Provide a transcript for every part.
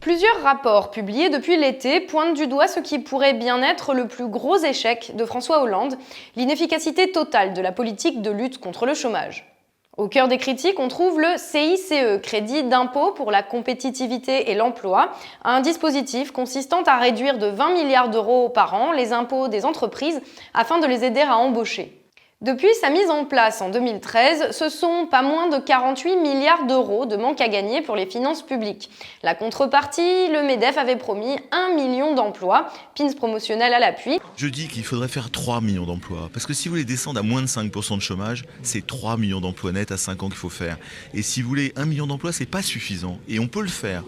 Plusieurs rapports publiés depuis l'été pointent du doigt ce qui pourrait bien être le plus gros échec de François Hollande, l'inefficacité totale de la politique de lutte contre le chômage. Au cœur des critiques, on trouve le CICE, Crédit d'impôt pour la compétitivité et l'emploi, un dispositif consistant à réduire de 20 milliards d'euros par an les impôts des entreprises afin de les aider à embaucher. Depuis sa mise en place en 2013, ce sont pas moins de 48 milliards d'euros de manque à gagner pour les finances publiques. La contrepartie, le MEDEF avait promis 1 million d'emplois, pins promotionnels à l'appui. Je dis qu'il faudrait faire 3 millions d'emplois, parce que si vous voulez descendre à moins de 5% de chômage, c'est 3 millions d'emplois nets à 5 ans qu'il faut faire. Et si vous voulez 1 million d'emplois, c'est pas suffisant, et on peut le faire.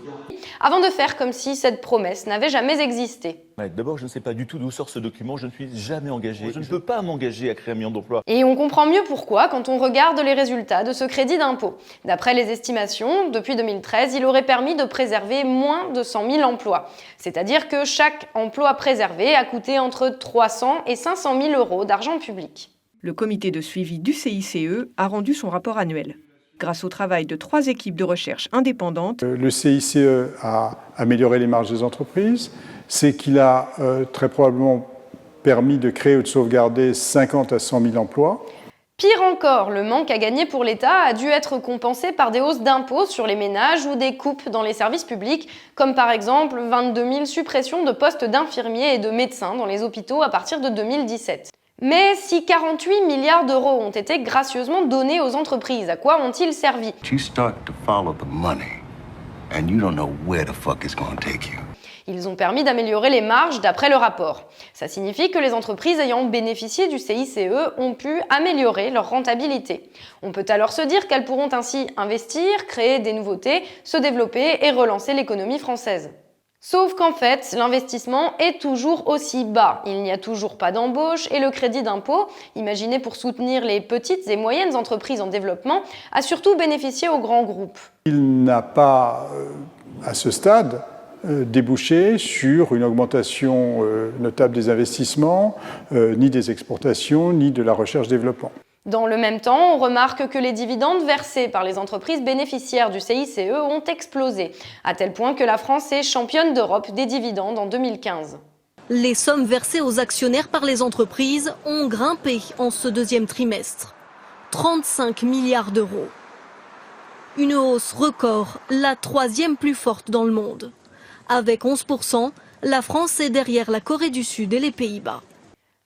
Avant de faire comme si cette promesse n'avait jamais existé. D'abord, je ne sais pas du tout d'où sort ce document, je ne suis jamais engagé. Je ne peux pas m'engager à créer 1 million d'emplois. Et on comprend mieux pourquoi quand on regarde les résultats de ce crédit d'impôt. D'après les estimations, depuis 2013, il aurait permis de préserver moins de 100 000 emplois. C'est-à-dire que chaque emploi préservé a coûté entre 300 et 500 000 euros d'argent public. Le comité de suivi du CICE a rendu son rapport annuel. Grâce au travail de 3 équipes de recherche indépendantes, le CICE a amélioré les marges des entreprises. C'est qu'il a très probablement permis de créer ou de sauvegarder 50 à 100 000 emplois. Pire encore, le manque à gagner pour l'État a dû être compensé par des hausses d'impôts sur les ménages ou des coupes dans les services publics, comme par exemple 22 000 suppressions de postes d'infirmiers et de médecins dans les hôpitaux à partir de 2017. Mais si 48 milliards d'euros ont été gracieusement donnés aux entreprises, à quoi ont-ils servi? Ils ont permis d'améliorer les marges d'après le rapport. Ça signifie que les entreprises ayant bénéficié du CICE ont pu améliorer leur rentabilité. On peut alors se dire qu'elles pourront ainsi investir, créer des nouveautés, se développer et relancer l'économie française. Sauf qu'en fait, l'investissement est toujours aussi bas. Il n'y a toujours pas d'embauche et le crédit d'impôt, imaginé pour soutenir les petites et moyennes entreprises en développement, a surtout bénéficié aux grands groupes. Il n'a pas, à ce stade, débouché sur une augmentation notable des investissements, ni des exportations, ni de la recherche-développement. Dans le même temps, on remarque que les dividendes versés par les entreprises bénéficiaires du CICE ont explosé, à tel point que la France est championne d'Europe des dividendes en 2015. Les sommes versées aux actionnaires par les entreprises ont grimpé en ce deuxième trimestre. 35 milliards d'euros. Une hausse record, la 3e plus forte dans le monde. Avec 11%, la France est derrière la Corée du Sud et les Pays-Bas.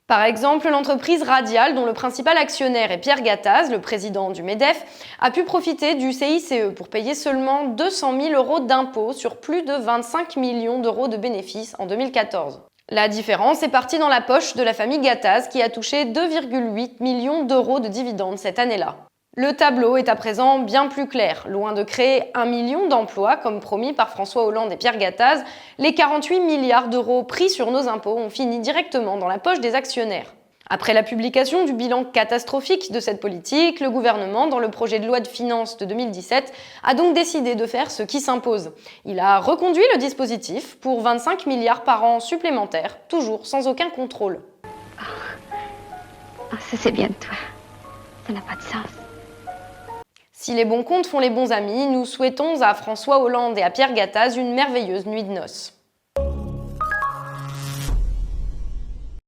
Par exemple, l'entreprise Radial, dont le principal actionnaire est Pierre Gattaz, le président du MEDEF, a pu profiter du CICE pour payer seulement 200 000 euros d'impôts sur plus de 25 millions d'euros de bénéfices en 2014. La différence est partie dans la poche de la famille Gattaz qui a touché 2,8 millions d'euros de dividendes cette année-là. Le tableau est à présent bien plus clair. Loin de créer 1 million d'emplois, comme promis par François Hollande et Pierre Gattaz, les 48 milliards d'euros pris sur nos impôts ont fini directement dans la poche des actionnaires. Après la publication du bilan catastrophique de cette politique, le gouvernement, dans le projet de loi de finances de 2017, a donc décidé de faire ce qui s'impose. Il a reconduit le dispositif pour 25 milliards par an supplémentaires, toujours sans aucun contrôle. Ça c'est bien de toi. Ça n'a pas de sens. Si les bons comptes font les bons amis, nous souhaitons à François Hollande et à Pierre Gattaz une merveilleuse nuit de noces.